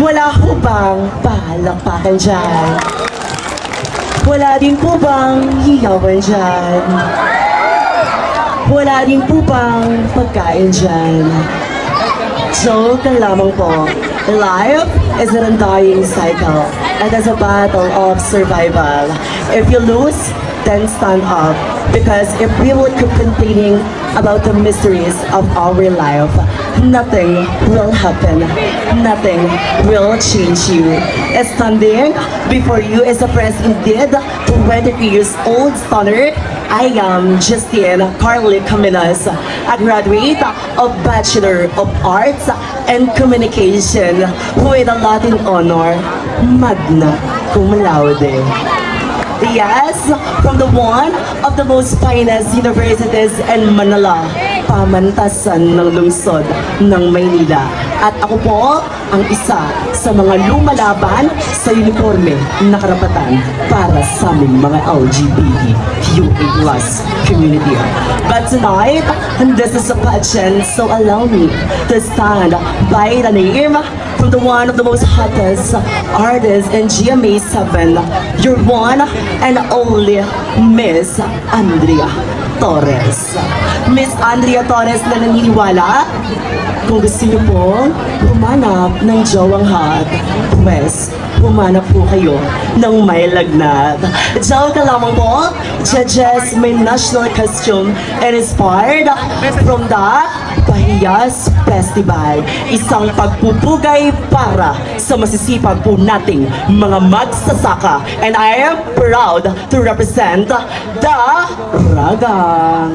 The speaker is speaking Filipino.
Wala ho bang palakpakan dyan? Wala din po bang hiyawan dyan? Wala din po bang pagkain dyan? Joke lamang po. Life is an undying cycle and is a battle of survival. If you lose, then stand up. Because if we will keep complaining about the mysteries of our life, nothing will happen. Nothing will change you. Standing before you is a press indeed, 23 years old stunner. I am Justine Carly Caminas, a graduate of Bachelor of Arts and Communication with a Latin honor, magna cum laude. Yes, from the one of the most finest universities in Manila, pamantasan ng lungsod ng Maynila. At ako po ang isa sa mga lumalaban sa uniforme na karapatan para sa aming mga LGBTQA+ community. But tonight, this is a pageant, so allow me to stand by the name from the one of the most hottest artists in GMA 7, your one and only Miss Andrea Torres. Miss Andrea Torres na naniniwala, kung gusto niyo po humanap ng jowang hot, pues humanap po kayo ng may lagnat. Joke lamang po, judges may national costume and inspired from the Bahiyas Festival. Isang pagpupugay para sa masisipag po nating mga magsasaka. And I am proud to represent the Ragang.